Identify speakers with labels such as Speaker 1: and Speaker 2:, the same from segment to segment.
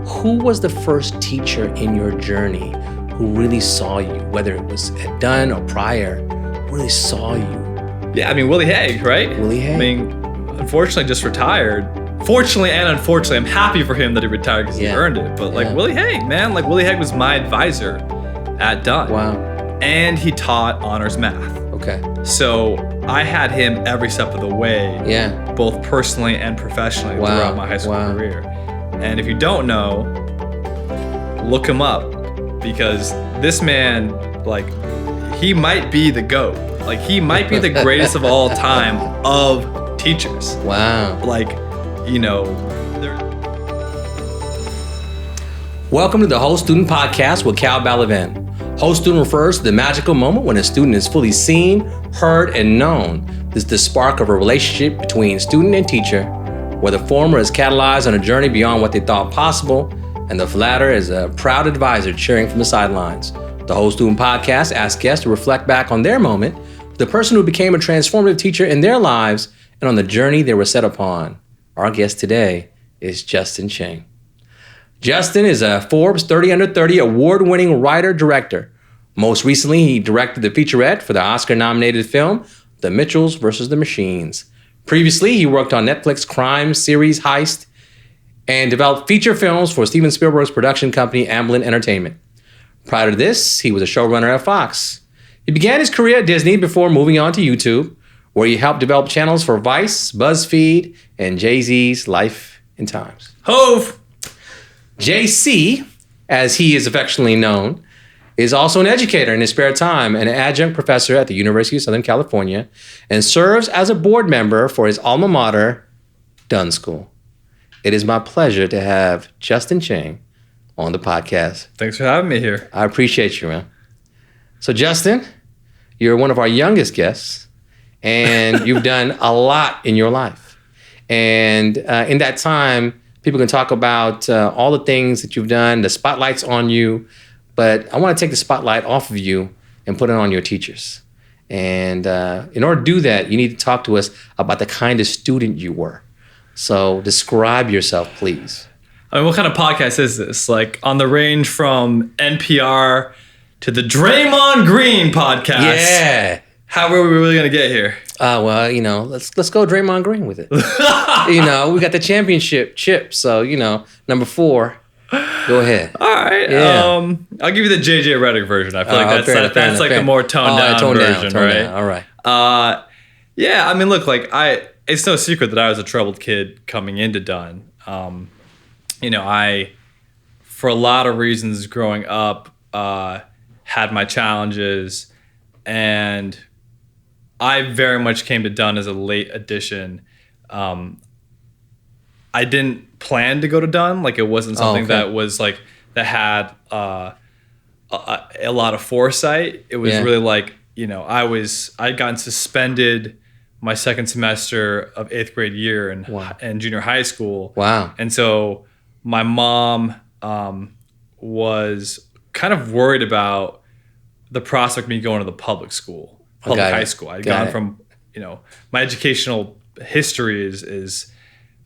Speaker 1: who was the first teacher in your journey who really saw you, whether it was at Dunn or prior, really saw you?
Speaker 2: Yeah, I mean, Willie Hague, right?
Speaker 1: Willie Hague.
Speaker 2: I mean, unfortunately, just retired. Fortunately and unfortunately, I'm happy for him that he retired because he earned it. But like Willie Hague, man, like Willie Hague was my advisor at Dunn.
Speaker 1: Wow.
Speaker 2: And he taught honors math.
Speaker 1: Okay.
Speaker 2: So I had him every step of the way, both personally and professionally throughout my high school career. And if you don't know, look him up, because this man, like, he might be the GOAT. Like, he might be the greatest of all time of teachers.
Speaker 1: Wow.
Speaker 2: Like, you know.
Speaker 1: Welcome to the Whole Student Podcast with Kalyan Balaven. Whole student refers to the magical moment when a student is fully seen, heard, and known. This is the spark of a relationship between student and teacher, where the former is catalyzed on a journey beyond what they thought possible, and the latter is a proud advisor cheering from the sidelines. The Whole Student Podcast asks guests to reflect back on their moment, the person who became a transformative teacher in their lives, and on the journey they were set upon. Our guest today is Ching. Justin is a Forbes 30 Under 30 award-winning writer-director. Most recently, he directed the featurette for the Oscar-nominated film, The Mitchells vs. the Machines. Previously, he worked on Netflix crime series Heist and developed feature films for Steven Spielberg's production company, Amblin Entertainment. Prior to this, he was a showrunner at Fox. He began his career at Disney before moving on to YouTube, where he helped develop channels for Vice, BuzzFeed, and Jay-Z's Life and Times.
Speaker 2: Hove!
Speaker 1: JC, as he is affectionately known, is also an educator in his spare time, an adjunct professor at the University of Southern California, and serves as a board member for his alma mater, Dunn School. It is my pleasure to have Ching on the podcast.
Speaker 2: Thanks for having me here.
Speaker 1: I appreciate you, man. So Justin, you're one of our youngest guests, and you've done a lot in your life. And in that time, people can talk about all the things that you've done, the spotlight's on you, but I want to take the spotlight off of you and put it on your teachers. And in order to do that, you need to talk to us about the kind of student you were. So describe yourself, please.
Speaker 2: I mean, what kind of podcast is this? Like, on the range from NPR to the Draymond Green podcast.
Speaker 1: Yeah.
Speaker 2: How are we really going to get here?
Speaker 1: Well, you know, let's go Draymond Green with it. You know, we got the championship chip, so, you know, number 4. Go ahead.
Speaker 2: All right.
Speaker 1: Yeah.
Speaker 2: I'll give you the JJ Redick version. I feel like that's like the more toned down version, right?
Speaker 1: All right.
Speaker 2: Yeah, I mean, look, like it's no secret that I was a troubled kid coming into Dunn. You know, I, for a lot of reasons growing up, had my challenges, and I very much came to Dunn as a late addition. I didn't plan to go to Dunn. Like, it wasn't something that was like, that had a lot of foresight. It was really like, you know, I'd gotten suspended my second semester of 8th grade year in junior high school. Wow. And so my mom was kind of worried about the prospect of me going to the public high school. I'd gone from, you know, my educational history is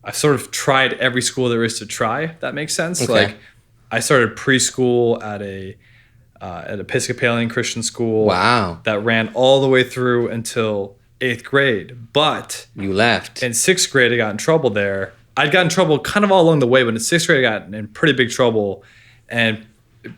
Speaker 2: I've sort of tried every school there is to try, if that makes sense. Okay. Like, I started preschool at an Episcopalian Christian school. Wow. That ran all the way through until 8th grade. But
Speaker 1: you left.
Speaker 2: In 6th grade, I got in trouble there. I'd gotten in trouble kind of all along the way, but in 6th grade, I got in pretty big trouble and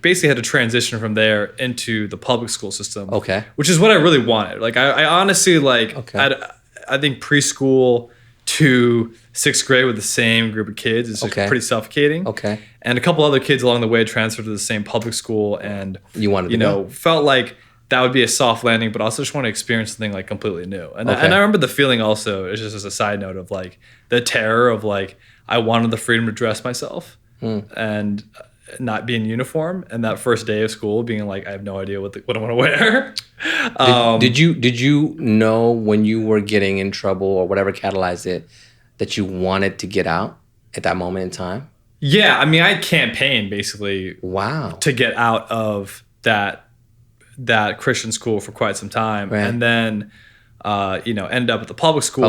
Speaker 2: basically had to transition from there into the public school system. Okay. Which is what I really wanted. Like, I honestly, like, I think preschool to 6th grade with the same group of kids is just pretty suffocating. Okay. And a couple other kids along the way transferred to the same public school, and felt like that would be a soft landing, but also just want to experience something like completely new. And I remember the feeling also, it's just as a side note, of like the terror of like, I wanted the freedom to dress myself and not be in uniform, and that first day of school being like, I have no idea what I want to wear.
Speaker 1: Did you know when you were getting in trouble or whatever catalyzed it that you wanted to get out at that moment in time?
Speaker 2: Yeah, I mean, I campaigned basically to get out of that Christian school for quite some time, and then ended up at the public school.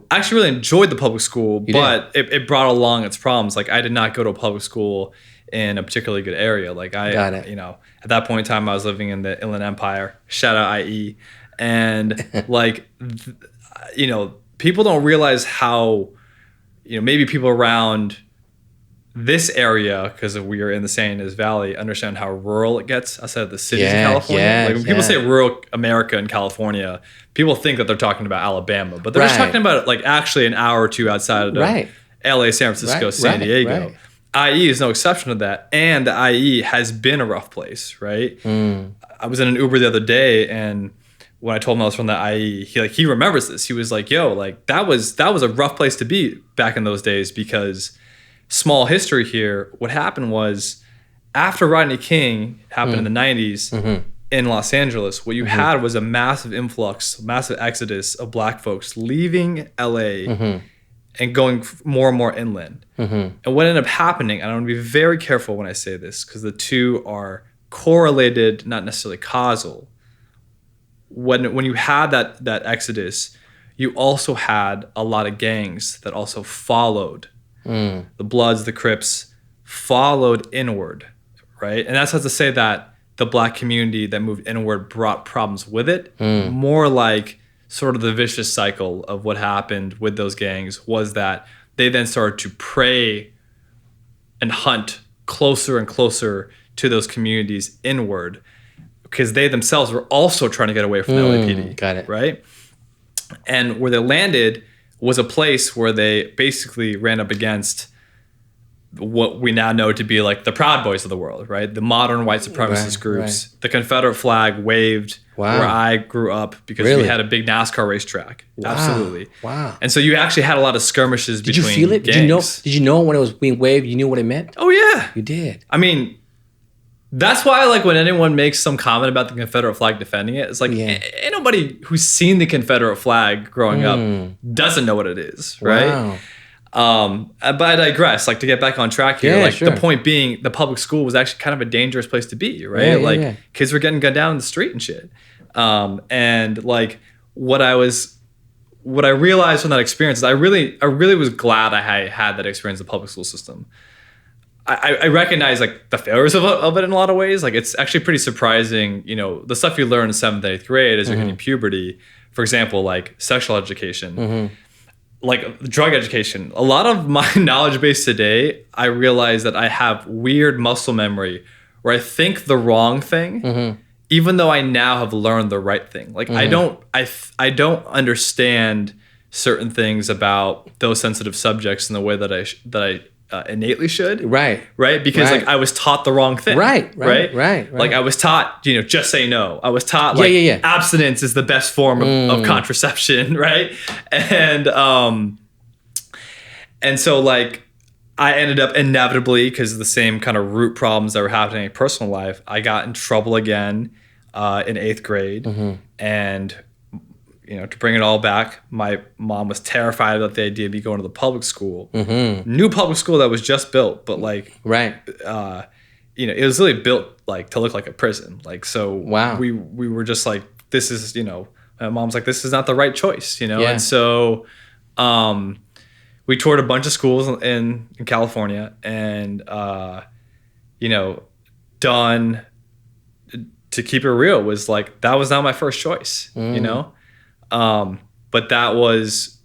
Speaker 2: I actually really enjoyed the public school, but it brought along its problems. Like, I did not go to a public school in a particularly good area. Like
Speaker 1: Got it.
Speaker 2: At that point in time, I was living in the Inland Empire. Shout out IE. And like, people don't realize how, maybe people around this area, because we are in the San Ynez Valley, understand how rural it gets outside of the cities in California. Like when people say rural America in California, people think that they're talking about Alabama, but they're just talking about like actually an hour or two outside of LA, San Francisco, San Diego. IE is no exception to that. And the IE has been a rough place, right? I was in an Uber the other day, and when I told him I was from the IE, he remembers this. He was like, yo, like that was a rough place to be back in those days, because small history here, what happened was after Rodney King happened in the 90s in Los Angeles, what you had was a massive influx, massive exodus of black folks leaving LA and going more and more inland. And what ended up happening, and I want to be very careful when I say this, because the two are correlated, not necessarily causal. When you had that exodus, you also had a lot of gangs that also followed. The Bloods, the Crips followed inward, right? And that's not to say that the black community that moved inward brought problems with it. More like sort of the vicious cycle of what happened with those gangs was that they then started to prey and hunt closer and closer to those communities inward, because they themselves were also trying to get away from the LAPD.
Speaker 1: Got it.
Speaker 2: Right? And where they landed was a place where they basically ran up against what we now know to be like the Proud Boys of the world, right? The modern white supremacist groups. The Confederate flag waved where I grew up, because we had a big NASCAR racetrack. Absolutely.
Speaker 1: Wow.
Speaker 2: And so you actually had a lot of skirmishes between gangs. Did you feel it?
Speaker 1: Gangs. Did you know when it was being waved, you knew what it meant?
Speaker 2: Oh, yeah.
Speaker 1: You did.
Speaker 2: I mean, that's why, like, when anyone makes some comment about the Confederate flag defending it, it's like, ain't nobody who's seen the Confederate flag growing up doesn't know what it is, right? Wow. But I digress. Like, to get back on track here, the point being, the public school was actually kind of a dangerous place to be, right? Kids were getting gunned down in the street and shit. And like, what I realized from that experience is I really was glad I had that experience in the public school system. I recognize like the failures of it in a lot of ways. Like, it's actually pretty surprising, the stuff you learn in 7th and 8th grade as you're hitting puberty. For example, like sexual education, like drug education. A lot of my knowledge base today, I realize that I have weird muscle memory where I think the wrong thing, even though I now have learned the right thing. Like I don't understand certain things about those sensitive subjects in the way that I innately should. Right. Because like I was taught the wrong thing. Right. Like I was taught, just say no. I was taught like abstinence is the best form of contraception. Right. And so like I ended up inevitably, because of the same kind of root problems that were happening in my personal life, I got in trouble again in 8th grade. And to bring it all back, my mom was terrified about the idea of me going to the public school. New public school that was just built, but like, it was really built like to look like a prison. Like, so we were just like, this is, my mom's like, this is not the right choice, And so we toured a bunch of schools in California, and, Dunn, to keep it real, was like, that was not my first choice, but that was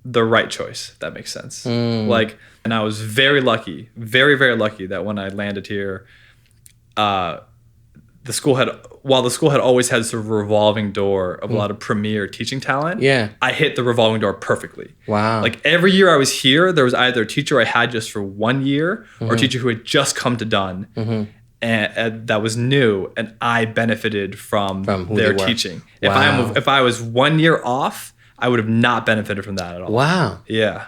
Speaker 2: the right choice, if that makes sense. Like, and I was very lucky, very, very lucky that when I landed here, while the school had always had sort of a revolving door of a lot of premier teaching talent, I hit the revolving door perfectly. Wow. Like every year I was here, there was either a teacher I had just for 1 year or a teacher who had just come to Dunn. And that was new, and I benefited from their teaching. Wow. If I was 1 year off, I would have not benefited from that at all. Wow. Yeah.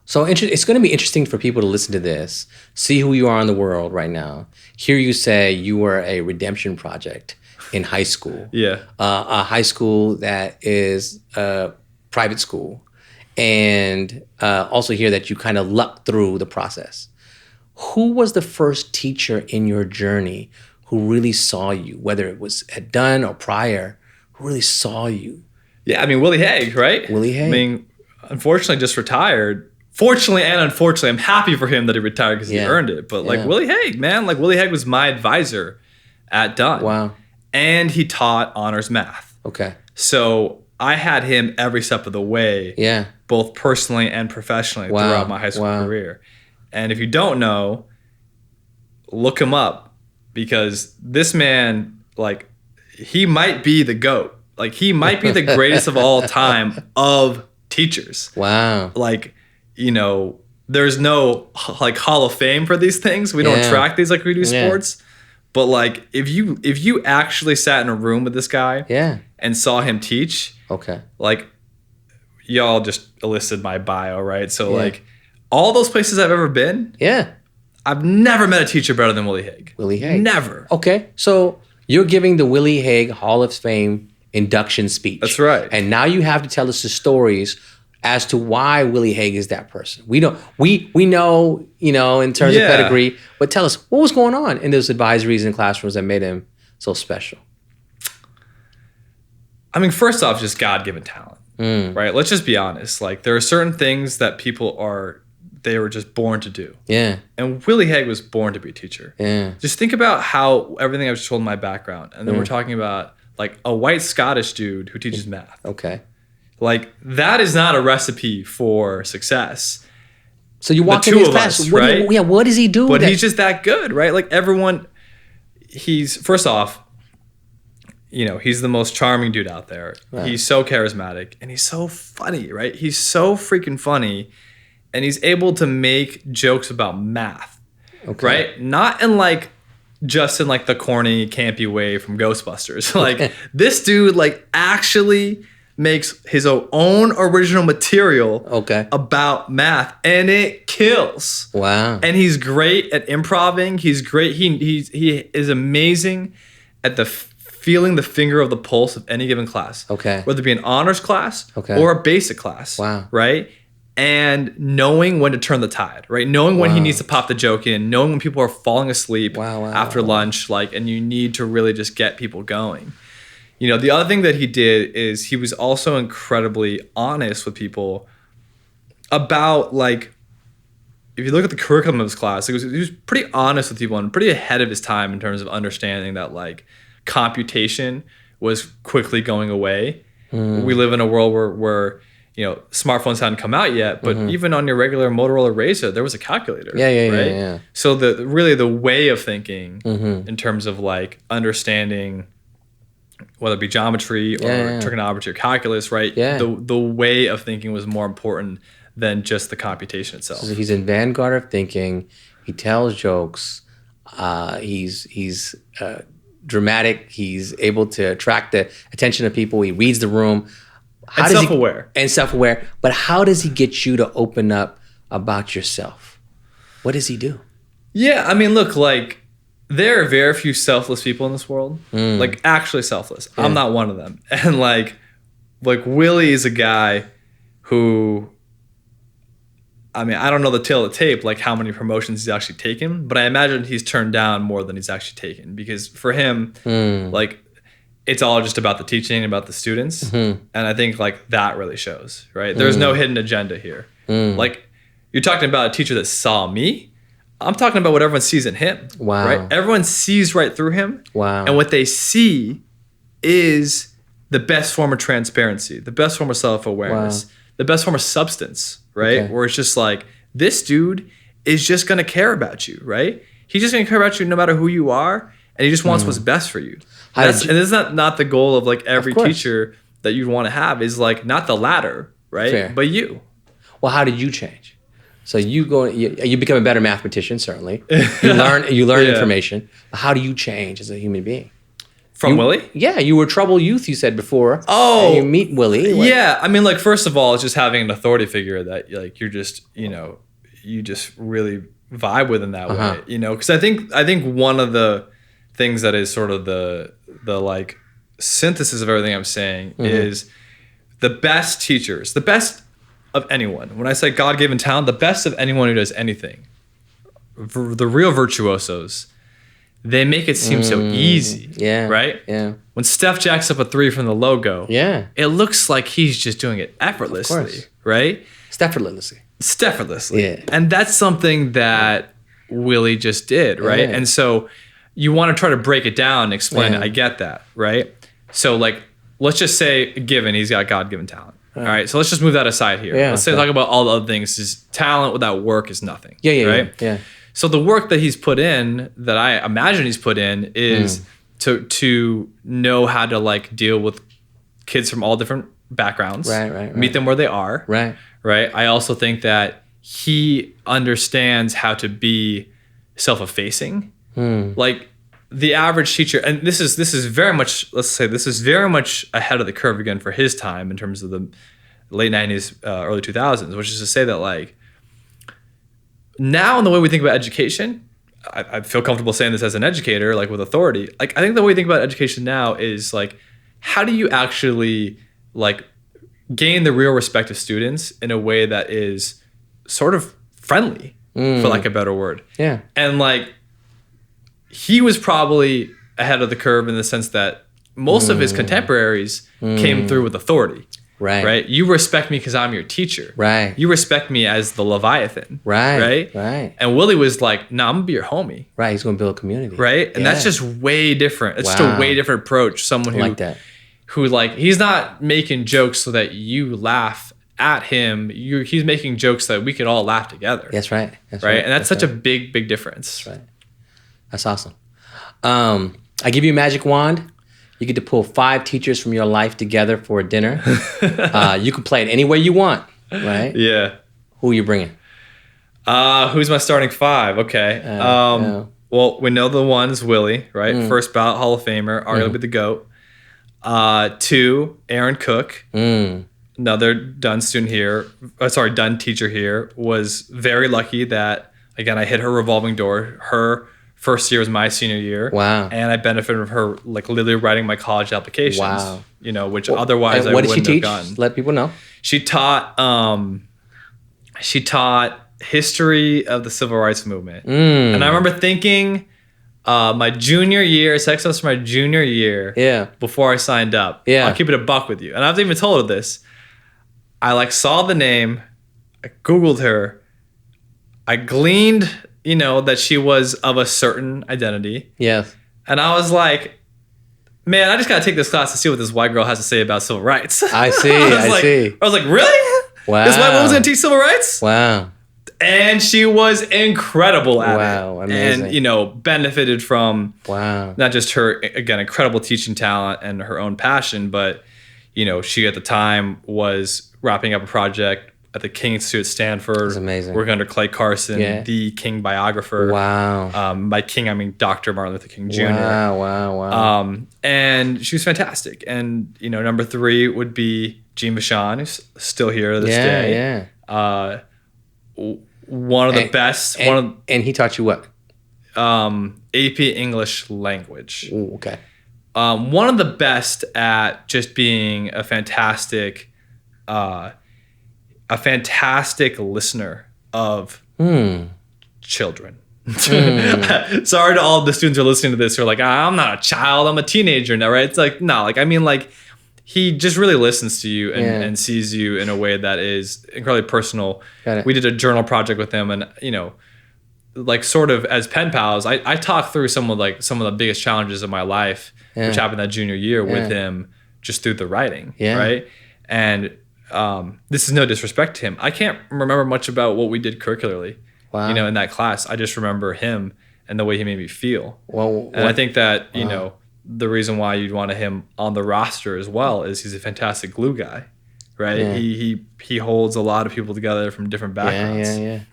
Speaker 1: So it's going to be interesting for people to listen to this, see who you are in the world right now, hear you say you were a redemption project in high school. A high school that is a private school, and also hear that you kind of lucked through the process. Who was the first teacher in your journey who really saw you, whether it was at Dunn or prior, who really saw you?
Speaker 2: Yeah, I mean, Willie Haig, right?
Speaker 1: Willie Haig.
Speaker 2: I mean, unfortunately just retired fortunately and unfortunately, I'm happy for him that he retired because he earned it. But like Willie Hague, man, like Willie Hague was my advisor at Dunn.
Speaker 1: Wow.
Speaker 2: And he taught honors math.
Speaker 1: Okay.
Speaker 2: So I had him every step of the way.
Speaker 1: Yeah.
Speaker 2: Both personally and professionally throughout my high school career. And if you don't know, look him up, because this man, like, he might be the GOAT. Like, he might be the greatest of all time of teachers.
Speaker 1: Wow.
Speaker 2: Like, you know, there's no like Hall of Fame for these things. We don't track these like we do sports. But like, if you actually sat in a room with this guy and saw him teach, like, y'all just elicited my bio, right? So like, all those places I've ever been, I've never met a teacher better than Willie Hague.
Speaker 1: Willie Hague.
Speaker 2: Never.
Speaker 1: Okay. So you're giving the Willie Hague Hall of Fame induction speech.
Speaker 2: That's right.
Speaker 1: And now you have to tell us the stories as to why Willie Hague is that person. We know, you know, in terms of pedigree, but tell us what was going on in those advisories and classrooms that made him so special.
Speaker 2: I mean, first off, just God-given talent, right? Let's just be honest. Like, there are certain things that they were just born to do. Yeah. And Willie Hague was born to be a teacher. Yeah. Just think about how everything I've just told in my background. And then we're talking about like a white Scottish dude who teaches math. Okay. Like, that is not a recipe for success. So you walk in his class, right?
Speaker 1: What does he do?
Speaker 2: But he's just that good, right? Like, he's, first off, you know, he's the most charming dude out there. Right. He's so charismatic and he's so funny, right? He's so freaking funny, and he's able to make jokes about math, right? Not in like, just in like the corny, campy way from Ghostbusters. Like, this dude like actually makes his own original material about math, and it kills. Wow. And he's great at improvising. He's great. He is amazing at feeling the finger of the pulse of any given class. Okay. Whether it be an honors class or a basic class. Wow. Right? And knowing when to turn the tide, right? Knowing when he needs to pop the joke in, knowing when people are falling asleep after lunch, like, and you need to really just get people going. You know, the other thing that he did is he was also incredibly honest with people about, like, if you look at the curriculum of his class, he was pretty honest with people and pretty ahead of his time in terms of understanding that, like, computation was quickly going away. We live in a world where you know, smartphones hadn't come out yet, but even on your regular Motorola Razr, there was a calculator. Yeah. So the way of thinking in terms of like understanding, whether it be geometry or trigonometry or calculus, right? Yeah. The way of thinking was more important than just the computation itself.
Speaker 1: So he's in vanguard of thinking. He tells jokes. He's dramatic. He's able to attract the attention of people. He reads the room. Self-aware. But how does he get you to open up about yourself? What does he do?
Speaker 2: Yeah, I mean, look, like, there are very few selfless people in this world. Like, actually selfless. Yeah. I'm not one of them. And like Willie is a guy who, I mean, I don't know the tale of the tape, like how many promotions he's actually taken, but I imagine he's turned down more than he's actually taken, because for him, like, it's all just about the teaching, about the students. And I think like that really shows, right? There's no hidden agenda here. Like, you're talking about a teacher that saw me. I'm talking about what everyone sees in him. Wow. Right? Everyone sees right through him. Wow. And what they see is the best form of transparency, the best form of self-awareness, the best form of substance, right? Okay. Where it's just like, this dude is just going to care about you, right? He's just going to care about you no matter who you are, and he just wants what's best for you. And this is not the goal of like every teacher that you want to have, is like not the latter, right? Fair. But you.
Speaker 1: Well, how did you change? So you become a better mathematician, certainly. You learn information. How do you change as a human being?
Speaker 2: From Willie?
Speaker 1: Yeah, you were a troubled youth, you said before. Oh. And you meet Willie.
Speaker 2: Yeah, I mean, like, first of all, it's just having an authority figure that, like, you're just, you know, you just really vibe with in that way, you know? Because I think one of the things that is sort of the like synthesis of everything I'm saying is the best teachers, the best of anyone. When I say God-given talent, the best of anyone who does anything, the real virtuosos, they make it seem so easy. Yeah. Right? Yeah. When Steph jacks up a 3 from the logo, it looks like he's just doing it effortlessly. Right?
Speaker 1: Effortlessly.
Speaker 2: It's effortlessly.
Speaker 1: Yeah.
Speaker 2: And that's something that Willie just did, right?
Speaker 1: Yeah.
Speaker 2: And so you want to try to break it down and explain it. I get that, right? So like, let's just say given he's got God-given talent. All right, so let's just move that aside here. Let's say talk about all the other things. His talent without work is nothing. Right?
Speaker 1: Yeah.
Speaker 2: So the work that he's put in, that I imagine he's put in, is to know how to like deal with kids from all different backgrounds.
Speaker 1: Right.
Speaker 2: Meet them where they are.
Speaker 1: Right.
Speaker 2: I also think that he understands how to be self-effacing. Like the average teacher, and this is very much, let's say this is very much ahead of the curve again for his time in terms of the late 90s, early 2000s, which is to say that like now in the way we think about education, I feel comfortable saying this as an educator, like with authority, like I think the way we think about education now is like, how do you actually like gain the real respect of students in a way that is sort of friendly, for like a better word.
Speaker 1: Yeah.
Speaker 2: And like, he was probably ahead of the curve in the sense that most of his contemporaries came through with authority. Right. You respect me because I'm your teacher.
Speaker 1: Right.
Speaker 2: You respect me as the Leviathan.
Speaker 1: Right.
Speaker 2: And Willie was like, nah, I'm gonna be your homie.
Speaker 1: Right. He's gonna build a community.
Speaker 2: Right. And that's just way different. It's just a way different approach. Someone who
Speaker 1: like that.
Speaker 2: Who like, he's not making jokes so that you laugh at him. He's making jokes that we could all laugh together.
Speaker 1: That's right. That's
Speaker 2: right. And that's such a big difference.
Speaker 1: That's right. That's awesome. I give you a magic wand. You get to pull 5 teachers from your life together for a dinner. You can play it any way you want, right?
Speaker 2: Yeah.
Speaker 1: Who are you bringing?
Speaker 2: Who's my starting 5? Okay. Well, we know the one's Willie, right? First ballot Hall of Famer, arguably the GOAT. 2, Aaron Cook. Another Dunn student here, Dunn teacher here, was very lucky that, again, I hit her revolving door. Her first year was my senior year.
Speaker 1: Wow.
Speaker 2: And I benefited from her like literally writing my college applications.
Speaker 1: Wow.
Speaker 2: You know, which otherwise I
Speaker 1: wouldn't
Speaker 2: have
Speaker 1: teach?
Speaker 2: gotten.
Speaker 1: Let people know.
Speaker 2: She taught history of the civil rights movement. And I remember thinking my junior year, sex was my junior year, before I signed up. I'll keep it a buck with you. And I've even told her this. I like saw the name, I Googled her, I gleaned, you know, that she was of a certain identity.
Speaker 1: Yes.
Speaker 2: And I was like, man, I just gotta take this class to see what this white girl has to say about civil rights.
Speaker 1: I see.
Speaker 2: I was like, really?
Speaker 1: Wow.
Speaker 2: This white woman's gonna teach civil rights?
Speaker 1: Wow.
Speaker 2: And she was incredible at it.
Speaker 1: Wow, amazing.
Speaker 2: And, you know, benefited from
Speaker 1: not
Speaker 2: just her, again, incredible teaching talent and her own passion, but, you know, she at the time was wrapping up a project at the King Institute at Stanford.
Speaker 1: That's amazing.
Speaker 2: Working under Clay Carson, the King biographer.
Speaker 1: Wow.
Speaker 2: By King, I mean Dr. Martin Luther King Jr.
Speaker 1: Wow.
Speaker 2: And she was fantastic. And, you know, number 3 would be Jean Vachon, who's still here to this day. One of the best.
Speaker 1: And he taught you what?
Speaker 2: AP English language.
Speaker 1: Ooh, okay.
Speaker 2: One of the best at just being a fantastic listener of children. Sorry to all the students who are listening to this who are like, I'm not a child, I'm a teenager now, right? It's like, no, like, I mean, like, he just really listens to you and sees you in a way that is incredibly personal. We did a journal project with him, and, you know, like sort of as pen pals, I talked through some of the biggest challenges of my life, which happened that junior year with him, just through the writing, right? And this is no disrespect to him. I can't remember much about what we did curricularly, you know, in that class. I just remember him and the way he made me feel. I think that, you know, the reason why you'd want him on the roster as well is he's a fantastic glue guy, right? He holds a lot of people together from different backgrounds.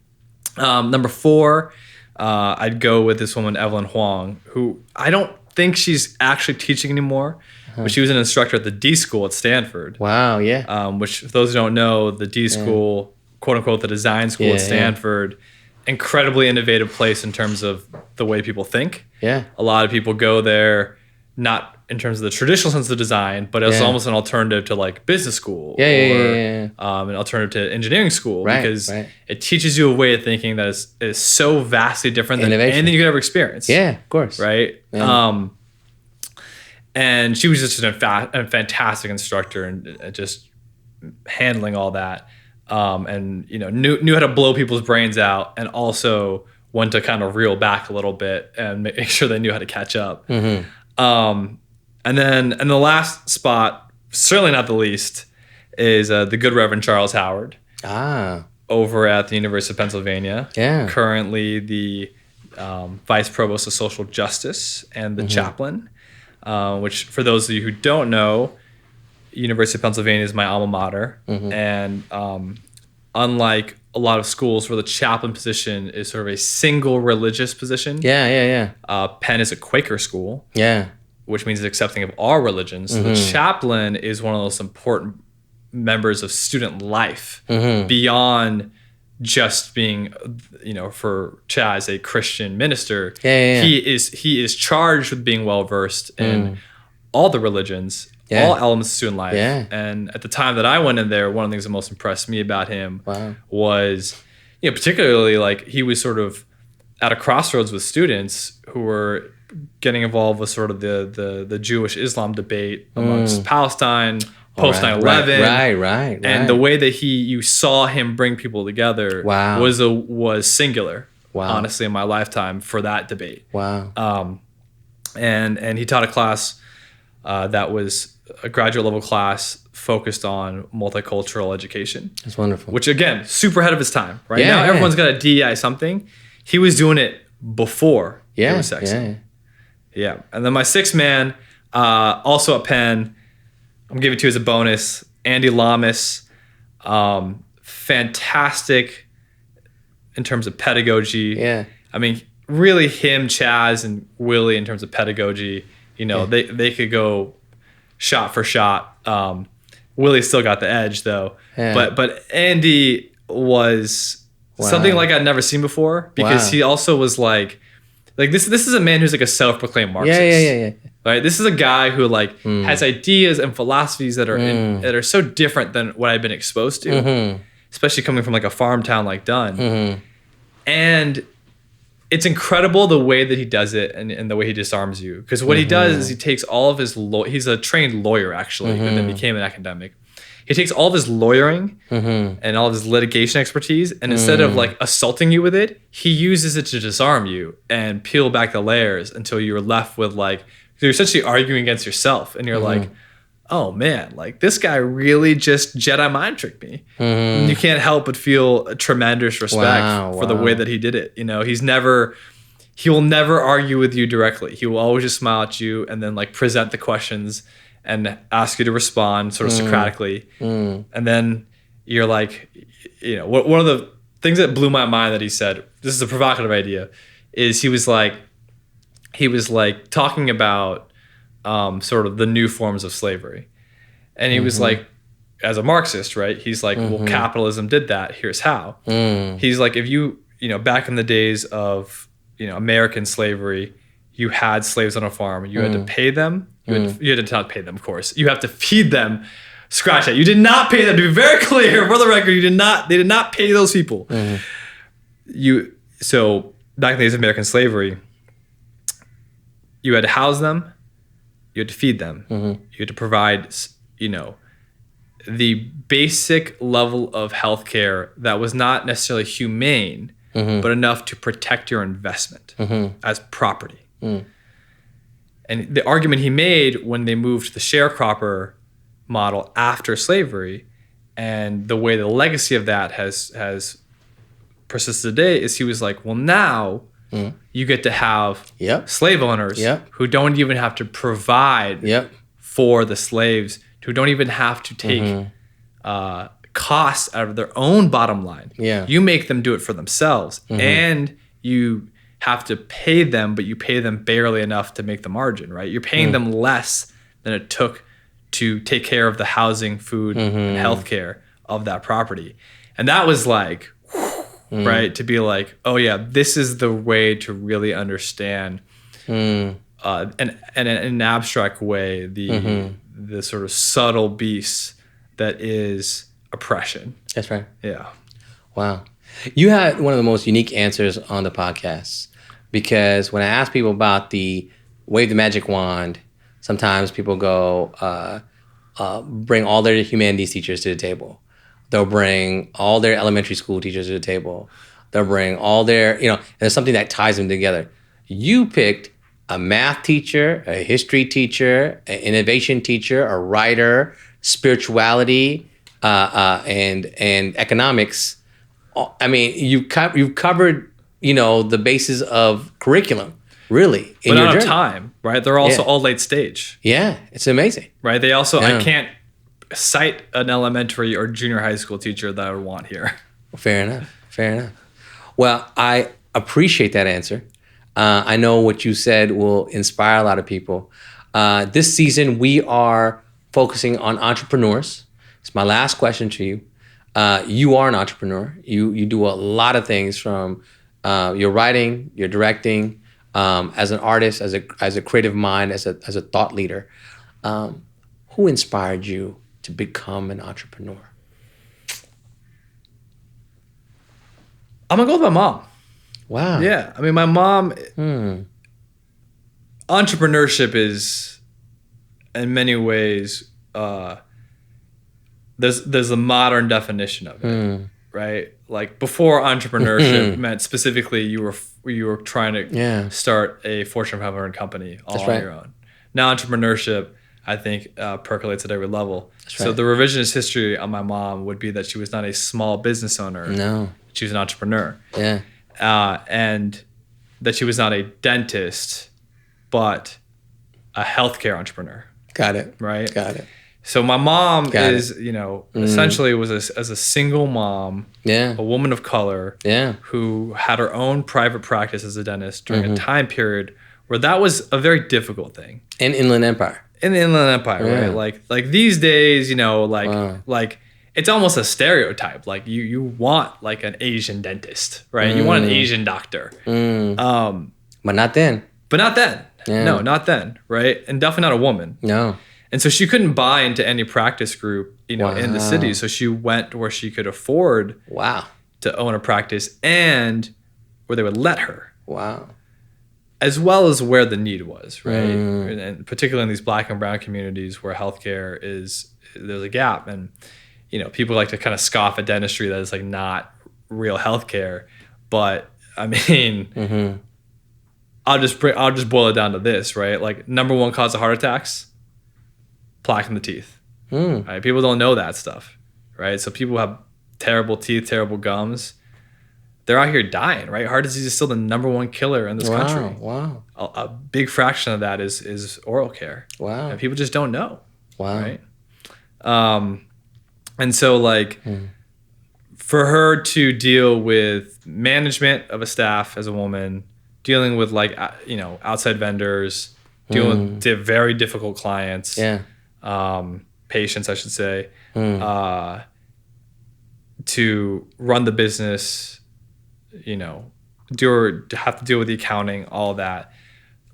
Speaker 2: Number 4, I'd go with this woman, Evelyn Huang, who I don't think she's actually teaching anymore, but she was an instructor at the D School at Stanford.
Speaker 1: Wow, yeah.
Speaker 2: Which, for those who don't know, the D School, quote unquote, the design school at Stanford, incredibly innovative place in terms of the way people think. A lot of people go there, not in terms of the traditional sense of design, but it's almost an alternative to like business school or an alternative to engineering school, because it teaches you a way of thinking that is so vastly different than anything you could ever experience.
Speaker 1: Yeah, of course.
Speaker 2: Right. And she was just a fantastic instructor and just handling all that. and knew how to blow people's brains out, and also when to kind of reel back a little bit and make sure they knew how to catch up. And the last spot, certainly not the least, is the good Reverend Charles Howard. Over at the University of Pennsylvania. Yeah. Currently the Vice Provost of Social Justice and the chaplain, which for those of you who don't know, University of Pennsylvania is my alma mater. And unlike a lot of schools where the chaplain position is sort of a single religious position. Penn is a Quaker school. Which means it's accepting of all religions. So the chaplain is one of those important members of student life beyond just being, for Chaz, a Christian minister. He is charged with being well versed in all the religions, all elements of student life. And at the time that I went in there, one of the things that most impressed me about him was, particularly like he was sort of at a crossroads with students who were getting involved with sort of the Jewish Islam debate amongst Palestine. Post 9/11, right. And the way that you saw him bring people together was singular. Honestly, in my lifetime for that debate. And he taught a class that was a graduate level class focused on multicultural education. That's wonderful. Which again, super ahead of his time. Right now, everyone's got a DEI something. He was doing it before it was sexy. Yeah. And then my sixth man, also at Penn. I'm giving it to you as a bonus. Andy Lamas, fantastic in terms of pedagogy. I mean, really him, Chaz, and Willie in terms of pedagogy. They could go shot for shot. Willie still got the edge though. But Andy was something like I'd never seen before because he also was like this is a man who's like a self-proclaimed Marxist. Right? This is a guy who has ideas and philosophies that are that are so different than what I've been exposed to, especially coming from like a farm town like Dunn. And it's incredible the way that he does it and the way he disarms you. Because what he does is he takes all of his he's a trained lawyer actually, and then became an academic. He takes all of his lawyering and all of his litigation expertise, and instead of like assaulting you with it, he uses it to disarm you and peel back the layers until you're left with you're essentially arguing against yourself, and you're like, oh man, like this guy really just Jedi mind tricked me. And you can't help but feel a tremendous respect for the way that he did it. He will never argue with you directly. He will always just smile at you and then present the questions and ask you to respond sort of Socratically. And then you're like, one of the things that blew my mind that he said, this is a provocative idea, is he was talking about sort of the new forms of slavery. And he was like, as a Marxist, right? He's like, well, capitalism did that. Here's how. He's like, if you back in the days of, American slavery, you had slaves on a farm. You had to pay them. You had to not pay them, of course. You have to feed them. Scratch that. You did not pay them. To be very clear, for the record, they did not pay those people. So back in the days of American slavery, you had to house them, you had to feed them, you had to provide, the basic level of healthcare that was not necessarily humane, but enough to protect your investment as property. And the argument he made when they moved to the sharecropper model after slavery, and the way the legacy of that has persisted today, is he was like, well, now you get to have slave owners who don't even have to provide for the slaves, who don't even have to take costs out of their own bottom line. You make them do it for themselves, and you have to pay them, but you pay them barely enough to make the margin, right? You're paying them less than it took to take care of the housing, food, and healthcare of that property. And that was like, right? To be like, oh yeah, this is the way to really understand in an abstract way the sort of subtle beast that is oppression.
Speaker 1: That's right.
Speaker 2: Yeah.
Speaker 1: Wow. You had one of the most unique answers on the podcast, because when I ask people about the wave the magic wand, sometimes people go, bring all their humanities teachers to the table. They'll bring all their elementary school teachers to the table. They'll bring all their, and there's something that ties them together. You picked a math teacher, a history teacher, an innovation teacher, a writer, spirituality, and economics. I mean, you've covered, the basis of curriculum, really, in your journey.
Speaker 2: But not time, right? They're also all late stage.
Speaker 1: Yeah, it's amazing.
Speaker 2: Right? They also, I can't cite an elementary or junior high school teacher that I would want here.
Speaker 1: Fair enough. Well, I appreciate that answer. I know what you said will inspire a lot of people. This season, we are focusing on entrepreneurs. It's my last question to you. You are an entrepreneur. You do a lot of things, from your writing, your directing, as an artist, as a creative mind, as a thought leader. Who inspired you to become an entrepreneur?
Speaker 2: I'm gonna go with my mom.
Speaker 1: Wow.
Speaker 2: Yeah, I mean, my mom. Entrepreneurship is, in many ways, there's a modern definition of it, right? Like, before entrepreneurship meant specifically you were trying to start a Fortune 500 company all on your own. Now entrepreneurship, I think, percolates at every level. So the revisionist history on my mom would be that she was not a small business owner.
Speaker 1: No.
Speaker 2: She was an entrepreneur.
Speaker 1: Yeah.
Speaker 2: And that she was not a dentist, but a healthcare entrepreneur.
Speaker 1: Got it.
Speaker 2: Right?
Speaker 1: Got it.
Speaker 2: So my mom is, essentially was as a single mom, a woman of color, who had her own private practice as a dentist during a time period where that was a very difficult thing.
Speaker 1: In Inland Empire.
Speaker 2: In the Inland Empire, right? Like these days, like it's almost a stereotype. Like you want like an Asian dentist, right? You want an Asian doctor.
Speaker 1: But not then.
Speaker 2: Yeah. No, not then, right? And definitely not a woman.
Speaker 1: No.
Speaker 2: And so she couldn't buy into any practice group, in the city. So she went where she could afford to own a practice and where they would let her.
Speaker 1: Wow.
Speaker 2: As well as where the need was, right? And particularly in these Black and brown communities where healthcare there's a gap. And, people like to kind of scoff at dentistry that is like not real healthcare. But I mean, I'll just boil it down to this, right? Like, number one cause of heart attacks, plaque in the teeth. Right? People don't know that stuff, right? So people have terrible teeth, terrible gums. They're out here dying, right? Heart disease is still the number one killer in this country.
Speaker 1: Wow.
Speaker 2: A big fraction of that is oral care.
Speaker 1: Wow.
Speaker 2: And people just don't know.
Speaker 1: Wow.
Speaker 2: Right? And so, like, for her to deal with management of a staff as a woman, dealing with, like, outside vendors, dealing with very difficult clients, patients, I should say, to run the business, have to deal with the accounting, all of that.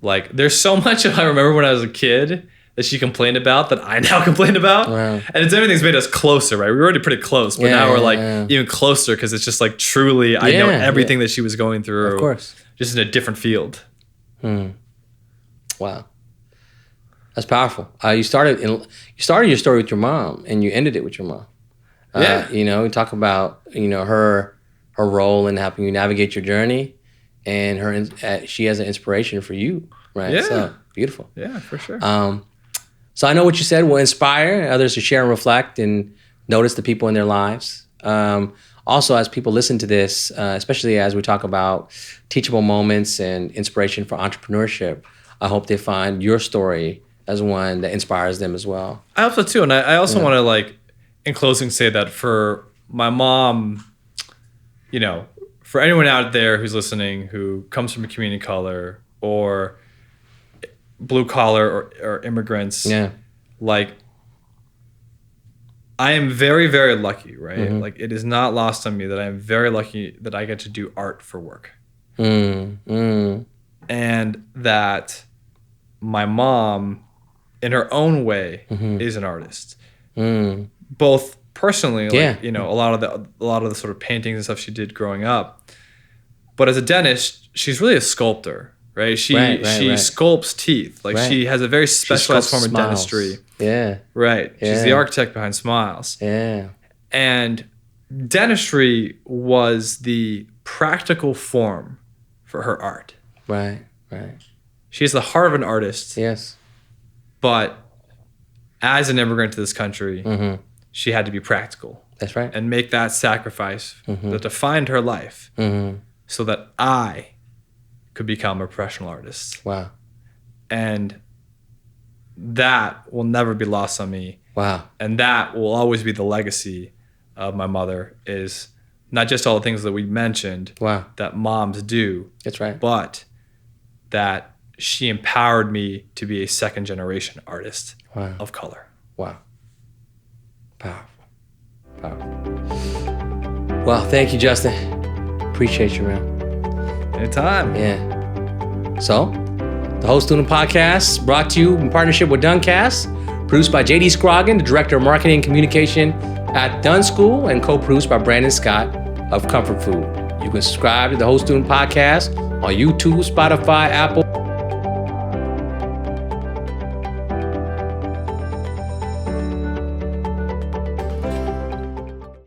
Speaker 2: Like, there's so much I remember when I was a kid that she complained about that I now complain about. Wow. And everything's made us closer, right? We were already pretty close, but now we're even closer because it's just like truly I know everything that she was going through.
Speaker 1: Of course. Just
Speaker 2: in a different field.
Speaker 1: Wow. That's powerful. You started your story with your mom and you ended it with your mom. You talk about, her role in helping you navigate your journey, and she has an inspiration for you, right?
Speaker 2: Yeah.
Speaker 1: So beautiful.
Speaker 2: Yeah, for sure.
Speaker 1: So I know what you said will inspire others to share and reflect and notice the people in their lives. Also, as people listen to this, especially as we talk about teachable moments and inspiration for entrepreneurship, I hope they find your story as one that inspires them as well.
Speaker 2: I hope so too. And I also want to, like, in closing, say that for my mom, for anyone out there who's listening who comes from a community of color or blue collar or immigrants, like, I am very, very lucky, right? Like, it is not lost on me that I am very lucky that I get to do art for work. And that my mom, in her own way, is an artist. Both personally, like, a lot of the sort of paintings and stuff she did growing up. But as a dentist, she's really a sculptor, right? She sculpts teeth. Like, she has a very specialized form of dentistry.
Speaker 1: Yeah.
Speaker 2: Right. She's the architect behind smiles.
Speaker 1: Yeah.
Speaker 2: And dentistry was the practical form for her art.
Speaker 1: Right, right.
Speaker 2: She has the heart of an artist.
Speaker 1: Yes.
Speaker 2: But as an immigrant to this country,
Speaker 1: Mm-hmm.
Speaker 2: she had to be practical.
Speaker 1: That's right.
Speaker 2: And make that sacrifice
Speaker 1: Mm-hmm.
Speaker 2: that defined her life
Speaker 1: Mm-hmm.
Speaker 2: so that I could become a professional artist.
Speaker 1: Wow.
Speaker 2: And that will never be lost on me.
Speaker 1: Wow.
Speaker 2: And that will always be the legacy of my mother, is not just all the things that we mentioned
Speaker 1: Wow.
Speaker 2: that moms do.
Speaker 1: That's right.
Speaker 2: But that she empowered me to be a second generation artist
Speaker 1: Wow.
Speaker 2: of color.
Speaker 1: Wow. Powerful. Powerful. Well, thank you, Justin. Appreciate you, man.
Speaker 2: Anytime.
Speaker 1: Yeah. So, the Whole Student Podcast brought to you in partnership with Dunncast, produced by JD Scroggin, the Director of Marketing and Communication at Dunn School, and co-produced by Brandon Scott of Comfort Food. You can subscribe to the Whole Student Podcast on YouTube, Spotify, Apple,